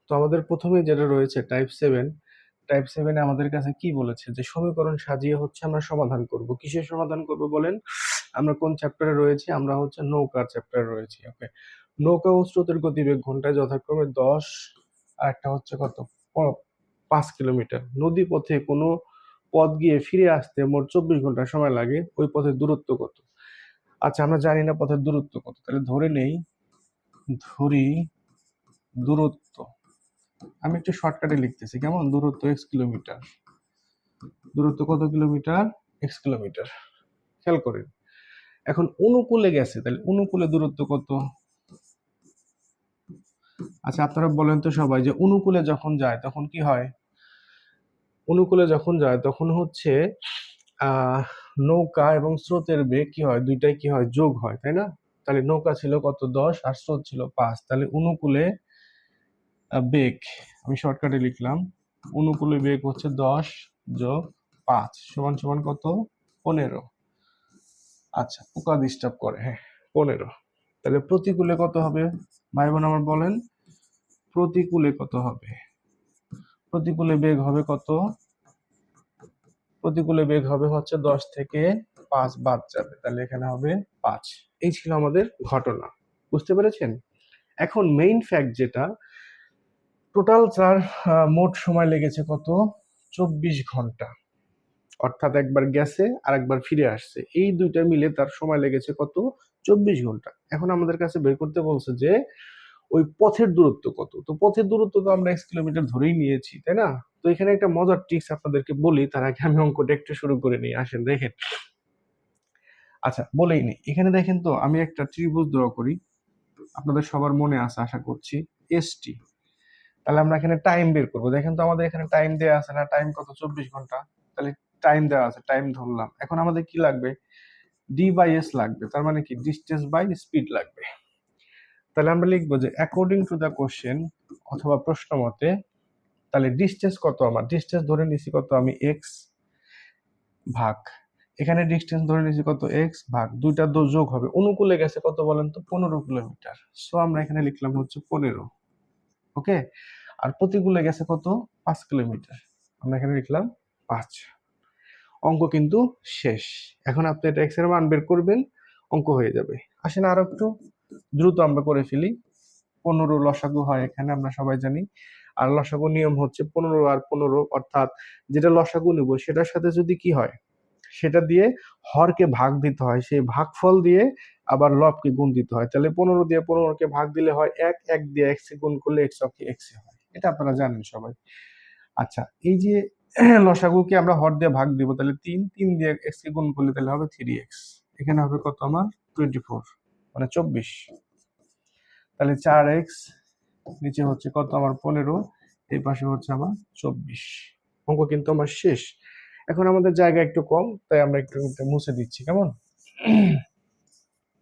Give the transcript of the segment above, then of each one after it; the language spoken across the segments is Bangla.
তো আমাদের প্রথমে যেটা রয়েছে টাইপ 7 আমাদের কাছে কি বলেছে যে সমীকরণ সাজিয়ে হচ্ছে আমরা সমাধান করব। কিসের সমাধান করব বলেন? আমরা কোন চ্যাপ্টারে রয়েছি? আমরা হচ্ছে নৌকা চ্যাপ্টারে রয়েছি। ওকে, নৌকা ও স্রোতের গতিবেগ ঘন্টায় যথাক্রমে 10 আর একটা হচ্ছে কত 5 কিলোমিটার। নদী পথে কোনো পথ গিয়ে ফিরে আসতে মোট 24 ঘন্টা সময় লাগে, ওই পথের দূরত্ব কত? আচ্ছা, আমরা জানি না পথের দূরত্ব কত, তাহলে ধরি দূরত্ব। আমি একটু শর্টকাটে লিখতেছি, কেমন? দূরত্ব x কিলোমিটার। দূরত্ব কত কিলোমিটার? x kilometre. খেয়াল করেন, এখন অনুকূলে গেছে, তাহলে অনুকূলে দূরত্ব কত? আচ্ছা, আপনারা বলেন তো সবাই, যে অনুকূলে যখন যায় তখন কি হয়? অনুকূলে যখন যায় তখন হচ্ছে আহ নৌকা এবং স্রোতের বেগ কি হয়? দুইটাই কি হয়? যোগ হয়, তাই না? তাহলে নৌকা ছিল কত? 10 আর স্রোত ছিল 5। তাহলে অনুকূলে বেগ, আমি শর্টকাটে লিখলাম, অনুকূলে বেগ হচ্ছে 10 যোগ 5 সমান সমান কত? 15। আচ্ছা, পোকা ডিস্টার্ব করে, হ্যাঁ, 15। তাহলে প্রতিকূলে কত হবে ভাই বোন আমার বলেন? প্রতিকূলে কত হবে? প্রতিকূলে বেগ হবে কত? প্রতিকূলে বেগ হবে হচ্ছে 10 থেকে 5 বাদ যাবে, তাহলে এখানে হবে 5। এই ছিল আমাদের ঘটনা, বুঝতে পেরেছেন? এখন মেইন ফ্যাক্ট যেটা, টোটাল তার মোট সময় লেগেছে কত? 24 ঘন্টা। অর্থাৎ একবার গেছে আর একবার ফিরে আসছে, এই দুইটা মিলে তার সময় লেগেছে কত? 24 ঘন্টা। এখন আমাদের কাছে বের করতে বলছে যে ওই পথের দূরত্ব কত। তো পথের দূরত্ব তো আমরা x কিলোমিটার ধরেই নিয়েছি, তাই না? তো এখানে একটা মজার ট্রিক্স আপনাদেরকে বলি, তার আগে আমি অঙ্কটা একটু শুরু করে নিই। আসেন দেখেন। আচ্ছা, বলেই নি, এখানে দেখেন তো, আমি একটা ত্রিভুজ ড্র করি, আপনাদের সবার মনে আছে আশা করছি, এসটি। তাহলে আমরা এখানে টাইম বের করবো। দেখেন তো আমাদের এখানে টাইম দেওয়া আছে না? টাইম কত? 24 ঘন্টা। তাহলে টাইম দেওয়া আছে, টাইম ধরলাম। এখন আমাদের কি লাগবে? ডি বাই এস লাগবে, তার মানে কি? ডিস্টেন্স বাই স্পিড লাগবে। তাহলে আমরা লিখবো যে অ্যাকর্ডিং টু দ্য কোশ্চেন অথবা প্রশ্ন মতে, তাহলে ডিস্টেন্স কত? আমার ডিস্টেন্স ধরে নিছি কত? আমি এক্স ভাগ, এখানে ডিস্টেন্স ধরে নিছি কত? এক্স ভাগ, দুইটা যোগ হবে। অনুকূলে গেছে কত বলেন তো? 15 কিলোমিটার। সো আমরা এখানে লিখলাম হচ্ছে 15। ওকে, আর প্রতিকূলে গেছে কত? 5 কিলোমিটার। আমরা এখানে লিখলাম 5। অঙ্ক কিন্তু শেষ। এখন আপনি এটা এক্স এর মান বের করবেন, অঙ্ক হয়ে যাবে। আসেন আরো একটু দ্রুত আমরা করে ফেলি। 15 লসাগু হয় এখানে, আমরা সবাই জানি। আর লসাগু নিয়ম হচ্ছে 15 আর 15, অর্থাৎ যেটা লসাগু নিব সেটার সাথে যদি কি হয়, সেটা দিয়ে হরকে ভাগ দিতে হয়, সেই ভাগফল দিয়ে আবার লবকে গুণ দিতে হয়। তাহলে 15 দিয়ে 15কে ভাগ দিলে হয় 1, 1 দিয়ে x কে গুণ করলে x অকে x হয়। এটা আপনারা জানেন সবাই। আচ্ছা, এই যে লসাগুকে আমরা হর দিয়ে ভাগ দিব, তাহলে 3, 3 দিয়ে x কে গুণ করলে তাহলে হবে 3x। এখানে হবে কত আমার? 24, মানে 24। তাহলে 4x, নিচে হচ্ছে কত আমার? 15, এই পাশে হচ্ছে আমার 24। অঙ্ক কিন্তু আমার শেষ। এখন আমাদের জায়গা একটু কম, তাই আমরা একটু মুছে দিচ্ছি, কেমন?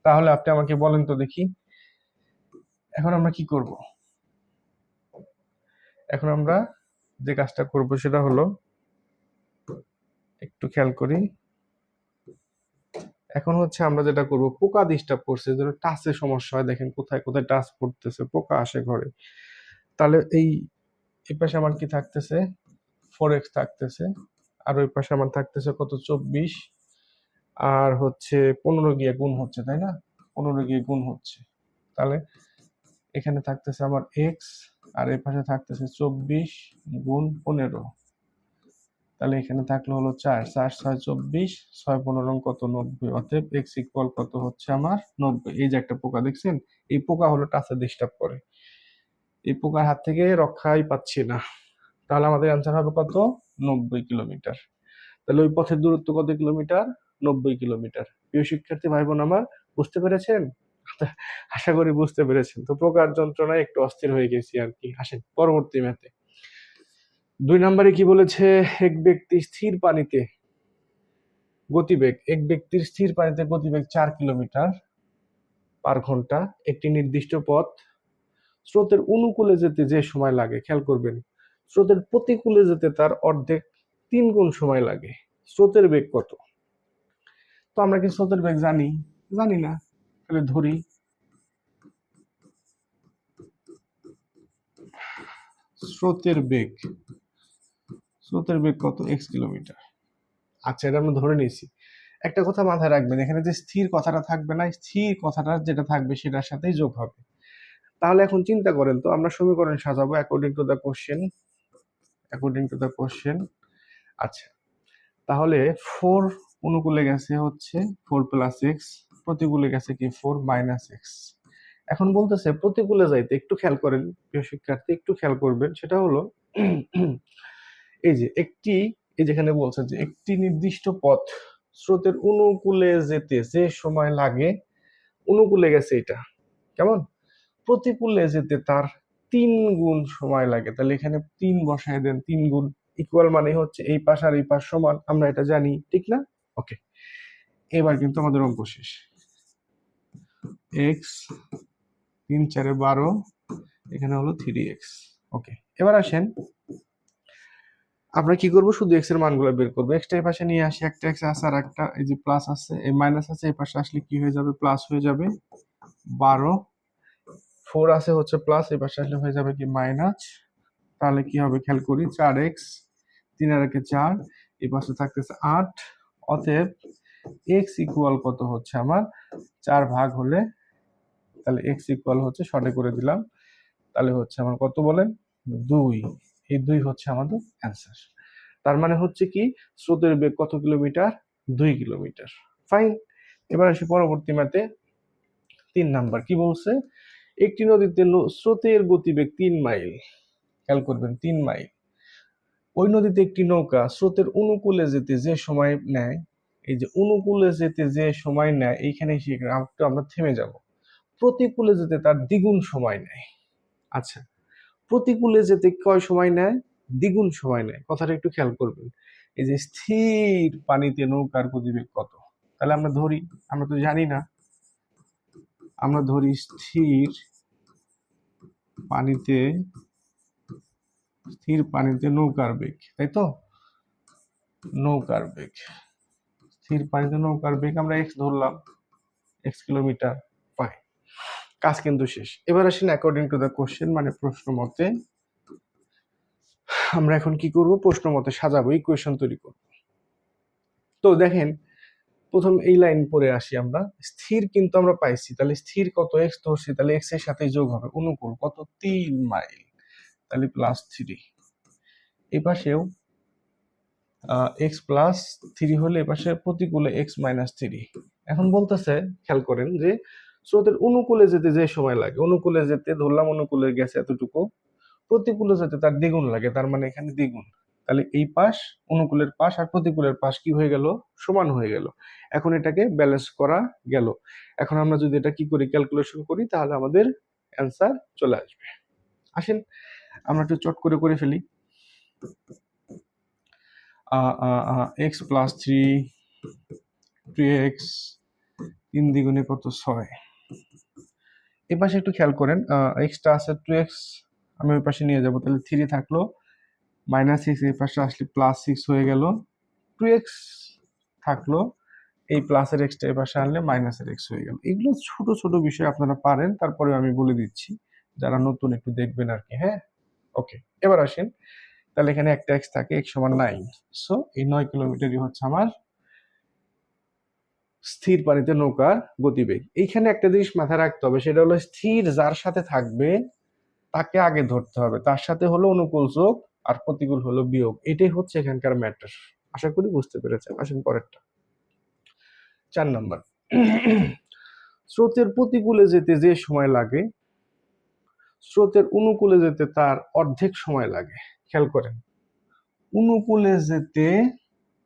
তাহলে আপনি আমাকে বলেন তো দেখি, এখন আমরা কি করব? এখন আমরা যে কাজটা করব সেটা হলো, একটু খেয়াল করি। এখন হচ্ছে আমরা যেটা করব, পোকা ডিস্টার্ব করছে, যেন টাচে সমস্যা হয়, দেখেন কোথায় কোথায় টাচ পড়তেছে, পোকা আসে ঘরে। তাহলে এই পাশে আমার কি থাকতেছে? 4x থাকতেছে, আর ওই পাশে আমার থাকতেছে কত? 24। আর হচ্ছে 15 গিয়ে গুণ হচ্ছে, তাই না? 15 গিয়ে গুণ হচ্ছে। তাহলে এখানে থাকতেছে আমার এক্স, আর এই পাশে থাকতেছে 24 গুণ 15। তাহলে এখানে থাকলো হলো 4, 4 6 24, 6 15 কত? 90। অতএব এক্স ইকুয়াল কত হচ্ছে আমার? 90। এই যে একটা পোকা দেখছেন, এই পোকা হলো টাচে ডিস্টার্ব করে, এই পোকার হাত থেকে রক্ষাই পাচ্ছি না। তাহলে আমাদের অ্যান্সার হবে কত? 90 কিলোমিটার। তাহলে ওই পথের দূরত্ব কত কিলোমিটার? 90 কিলোমিটার। প্রিয় শিক্ষার্থী ভাই বোন আমার, বুঝতে পেরেছেন? আশা করি বুঝতে পেরেছেন। তো পোকার যন্ত্রণায় একটু অস্থির হয়ে গেছি আর কি। আসেন পরবর্তী ম্যাথে। 2 নম্বরে কি বলেছে? এক ব্যক্তি স্থির পানিতে গতিবেগ, এক ব্যক্তির স্থির পানিতে গতিবেগ 4 কিলোমিটার/ঘন্টা, একটি নির্দিষ্ট পথ। স্রোতের অনুকূলে যেতে যে সময় লাগে, খেয়াল করবেন, স্রোতের প্রতিকূলে যেতে তার অর্ধেক 3 গুণ সময় লাগে। স্রোতের বেগ কত? তো আমরা কি স্রোতের বেগ জানি? জানি না। তাহলে ধরি স্রোতের বেগ, স্রোতের বেগ কত, এক্স কিলোমিটার। আচ্ছা, এটা আমরা ধরে নিয়েছি। একটা কথা মাথায় রাখবেন, এখানে যে স্থির কথাটা থাকবে না, স্থির কথাটা যেটা থাকবে সেটার সাথেই যোগ হবে। তাহলে এখন চিন্তা করেন তো, আমরা সমীকরণ সাজাবো according to the question, according to the question. আচ্ছা, তাহলে 4 অনুকূলে গেছে হচ্ছে 4 প্লাস এক্স, প্রতিকূলে গেছে কি 4 মাইনাস এক্স। এখন বলতেছে প্রতিকূলে যাইতে, একটু খেয়াল করেন প্রিয় শিক্ষার্থী, একটু খেয়াল করবেন, সেটা হলো এই যে একটি, এই যেখানে বলছে যে একটি নির্দিষ্ট পথ স্রোতের অনুকূলে যেতে যে সময় লাগে, অনুকূলে গেছে এটা, কেমন, প্রতিকূলে যেতে তার 3 গুণ সময় লাগে। তাহলে এখানে 3 বসায় দেন, 3 গুণ ইকুয়াল মানে হচ্ছে এই পাশ আর এই পাশ সমান, আমরা এটা জানি, ঠিক না? ওকে, এবার কিন্তু আমাদের অঙ্ক শেষ। এক্স 3 4 12, এখানে হলো 3x। ওকে, এবার আসেন আমরা কি করব, শুধু এক্স এর মানগুলো বের করবো। এক্সটা এই পাশে নিয়ে আসি, একটা এক্স আছে আর একটা এই যে প্লাস আছে, এই মাইনাস আছে, এই পাশে আসলে কি হয়ে যাবে, প্লাস হয়ে যাবে 12। 4 আছে হচ্ছে প্লাস, এই পাশে আসলে হয়ে যাবে কি মাইনাস। তাহলে কি হবে খেয়াল করি, 4x, 3 আর 1 4, এই পাশে থাকতেছে 8। অতএব x ইকুয়াল কত হচ্ছে আমার 4 ভাগ হলে, তাহলে x ইকুয়াল হচ্ছে, শর্টে করে দিলাম, তাহলে হচ্ছে আমার কত বলেন, 2। এই 2 হচ্ছে আমাদের অ্যান্সার। তার মানে হচ্ছে কি, স্রোতের বেগ কত কিলোমিটার, 2 কিলোমিটার। ফাইন। এবার আসি পরবর্তী ম্যাথে, 3 নাম্বার কি বলছে, একটি নদীতে স্রোতের গতিবেগ 3 মাইল। খেয়াল করবেন 3 মাইল। ওই নদীতে একটি নৌকা স্রোতের অনুকূলে যেতে যে সময় নেয়, এই যে অনুকূলে যেতে যে সময় নেয়, এইখানে একটু আমরা থেমে যাব, প্রতিকূলে যেতে তার দ্বিগুণ সময় নেয়। আচ্ছা, প্রতিকূলে যেতে কয় সময় নেয়, দ্বিগুণ সময় নেয়, কথাটা একটু খেয়াল করবেন। এই যে স্থির পানিতে নৌকার গতিবেগ কত, তাহলে আমরা ধরি, আমরা তো জানি না, আমরা ধরি স্থির পানিতে, স্থির পানিতে নৌকার বেগ, তাই তো, নৌকার বেগ, স্থির পানিতে নৌকার বেগ আমরা এক্স ধরলাম, এক্স কিলোমিটার। ফাইন, কাজ কিন্তু শেষ। এবার আসেন অ্যাকর্ডিং টু দ্য কোশ্চেন, মানে প্রশ্ন মতে আমরা এখন কি করব, প্রশ্ন মতে সাজাবো, ইকুয়েশন তৈরি করব। তো দেখেন, প্রথম এই লাইন পড়ে আসি আমরা, স্থির কিন্তু আমরা পাইছি, তাহলে স্থির কত, এক্স ধরছি, তাহলে এক্স এর সাথে যোগ হবে অনুকূল কত, 3 মাইল, তাহলে প্লাস 3। এই পাশেও এক্স প্লাস 3 হলে এপাশে প্রতিকূলে এক্স মাইনাস 3। এখন বলতেছে, খেয়াল করেন যে স্রোতের অনুকূলে যেতে যে সময় লাগে, অনুকূলে যেতে ধরলাম অনুকূলে গেছে এতটুকু, প্রতিকূলে যেতে তার দ্বিগুণ লাগে, তার মানে এখানে দ্বিগুণ। তাহলে এই পাশ, অনুকূলের পাশ আর প্রতিকূলের পাশ কি হয়ে গেল, সমান হয়ে গেল। এখন এটাকে ব্যালেন্স করা গেল। এখন আমরা যদি এটা কি করি, ক্যালকুলেশন করি, তাহলে আমাদের অ্যান্সার চলে আসবে। আসেন আমরা একটু চট করে করে ফেলি। এক্স প্লাস 3, 3x, 3 দ্বিগুণে কত, 6। এই পাশে একটু খেয়াল করেন, এক্সটা আছে 2x, আমি ওই পাশে নিয়ে যাবো, তাহলে 3 থাকলো, মাইনাস 6 এই পাশে আসলে প্লাস 6 হয়ে গেল, 2x থাকলো, এই প্লাসের এক্সটা এই পাশে আনলে মাইনাসের এক্স হয়ে গেল। এগুলো ছোট ছোট বিষয় আপনারা পারেন, তারপরে আমি বলে দিচ্ছি, যারা নতুন একটু দেখবেন আর কি। হ্যাঁ, ওকে, এবার আসেন, তাহলে এখানে একটা এক্স থাকে, এক্স সমান 9। সো এই 9 কিলোমিটারই হচ্ছে আমার স্থির পানিতে নৌকার গতিবেগ। এইখানে একটা জিনিস মাথায় রাখতে হবে, সেটা হলো স্থির যার সাথে থাকবে তাকে আগে ধরতে হবে, তার সাথে হলো অনুকূল যোগ আর প্রতিকূল হলো বিয়োগ, এটাই হচ্ছে এখানকার ম্যাটার। আশা করি বুঝতে পেরেছেন। আসেন পরেরটা, 4 নাম্বার। স্রোতের প্রতিকূলে যেতে যে সময় লাগে, স্রোতের অনুকূলে যেতে তার অর্ধেক সময় লাগে। খেয়াল করেন, অনুকূলে যেতে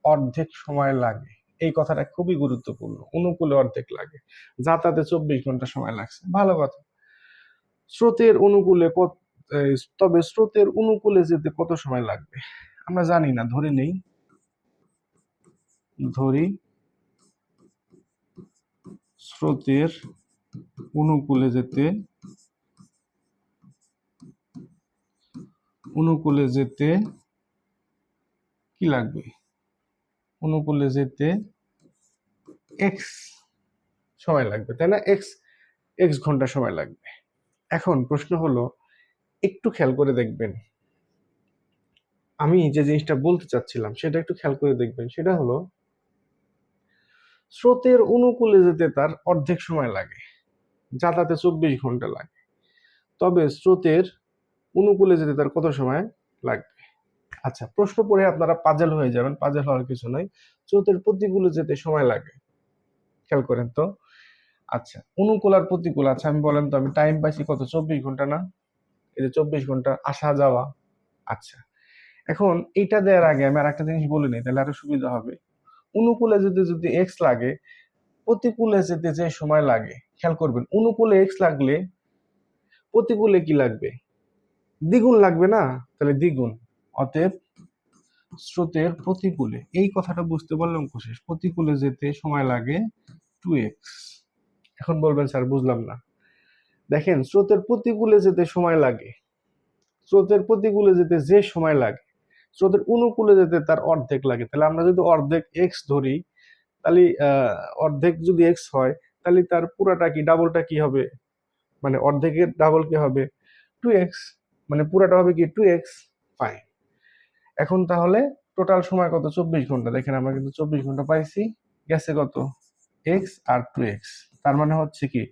অর্ধেক সময় লাগে, এই কথাটা খুবই গুরুত্বপূর্ণ। অনুকূলে অর্ধেক লাগে, যাতায়াতে 24 ঘন্টা সময় লাগছে, ভালো কথা। স্রোতের অনুকূলে তবে স্রোতের অনুকূলে যেতে কত সময় লাগবে আমরা জানি না, ধরে নেই, ধরি স্রোতের অনুকূলে যেতে, অনুকূলে যেতে কি লাগবে, অনুকূলে যেতে এক্স সময় লাগবে, তাই না, এক্স এক্স ঘন্টা সময় লাগবে। এখন প্রশ্ন হলো, একটু খেয়াল করে দেখবেন, আমি যে জিনিসটা বলতে চাচ্ছিলাম সেটা একটু খেয়াল করে দেখবেন, সেটা হলো স্রোতের অনুকূলে যেতে তার অর্ধেক সময় লাগে, যাতায়াতে 24 ঘন্টা লাগে। তবে স্রোতের অনুকূলে যেতে তার কত সময় লাগবে? আচ্ছা, প্রশ্ন পড়ে আপনারা পাজল হয়ে যাবেন, পাজল হওয়ার কিছু নাই। স্রোতের প্রতিকূলে যেতে সময় লাগে, খেয়াল করেন তো। আচ্ছা, অনুকূল আর প্রতিকূল, আচ্ছা আমি বলেন তো, আমি টাইম পাইছি কত? 24 ঘন্টা না? এই যে 24 ঘন্টা আসা যাওয়া। আচ্ছা, এখন এইটা দেওয়ার আগে আমি আর একটা জিনিস বলে নিই, তাহলে আরো সুবিধা হবে। অনুকূলে যেতে যদি এক্স লাগে, প্রতিকূলে যেতে যে সময় লাগে, খেয়াল করবেন, অনুকূলে এক্স লাগলে প্রতিকূলে কি লাগবে? দ্বিগুণ লাগবে না? তাহলে দ্বিগুণ। অতএব স্রোতের প্রতিকূলে, এই কথাটা বুঝতে পারলে অঙ্ক শেষ। প্রতিকূলে যেতে সময় লাগে 2x। এখন বলবেন স্যার বুঝলাম না। দেখেন, স্রোতের প্রতিকূলে যেতে সময় লাগে, স্রোতের প্রতিকূলে যেতে যে সময় লাগে, স্রোতের অনুকূলে যেতে তার অর্ধেক লাগে। তাহলে আমরা যদি অর্ধেক এক্স ধরি, তাহলে অর্ধেক যদি এক্স হয়, তাহলে তার পুরাটা কি, ডাবলটা কি হবে? মানে অর্ধেকের ডাবল কি হবে? 2x। মানে পুরাটা হবে কি 2x। ফাইন। এখন তাহলে টোটাল সময় কত? 24 ঘন্টা। দেখেন আমরা কিন্তু 24 ঘন্টা পাইছি, গেছে কত? এক্স আর 2x। তার মানে হচ্ছে কি,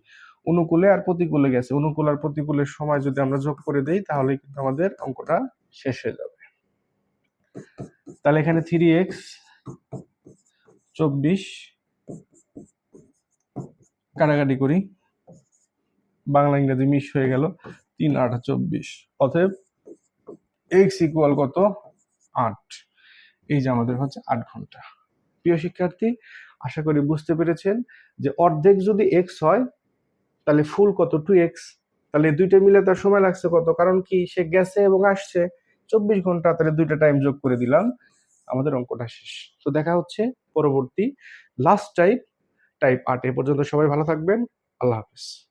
অনুকূলে আর প্রতিকূলে গেছে, অনুকূল আর প্রতিকূলের সময় যদি আমরা যোগ করে দেই তাহলে কিন্তু আমাদের অঙ্কটা শেষ হয়ে যাবে। তাহলে এখানে 3x 24, কাটাকাটি করি, বাংলা ইংরেজি মিশ হয়ে গেল, 3 8 24। অতএব x ইকুয়াল কত? 8। এই যে আমাদের হচ্ছে 8 ঘন্টা। প্রিয় শিক্ষার্থী, আশা করি বুঝতে পেরেছেন যে অর্ধেক যদি এক্স হয় তাহলে ফুল কত? 2x। তাহলে দুইটা মিলে তার সময় লাগছে কত? কারণ কি, সে গেছে এবং আসছে 24 ঘন্টা, তাহলে দুইটা টাইম যোগ করে দিলাম, আমাদের অঙ্কটা শেষ। তো দেখা হচ্ছে পরবর্তী লাস্ট টাইপ, টাইপ 8। এ পর্যন্ত সবাই ভালো থাকবেন। আল্লাহ হাফেজ।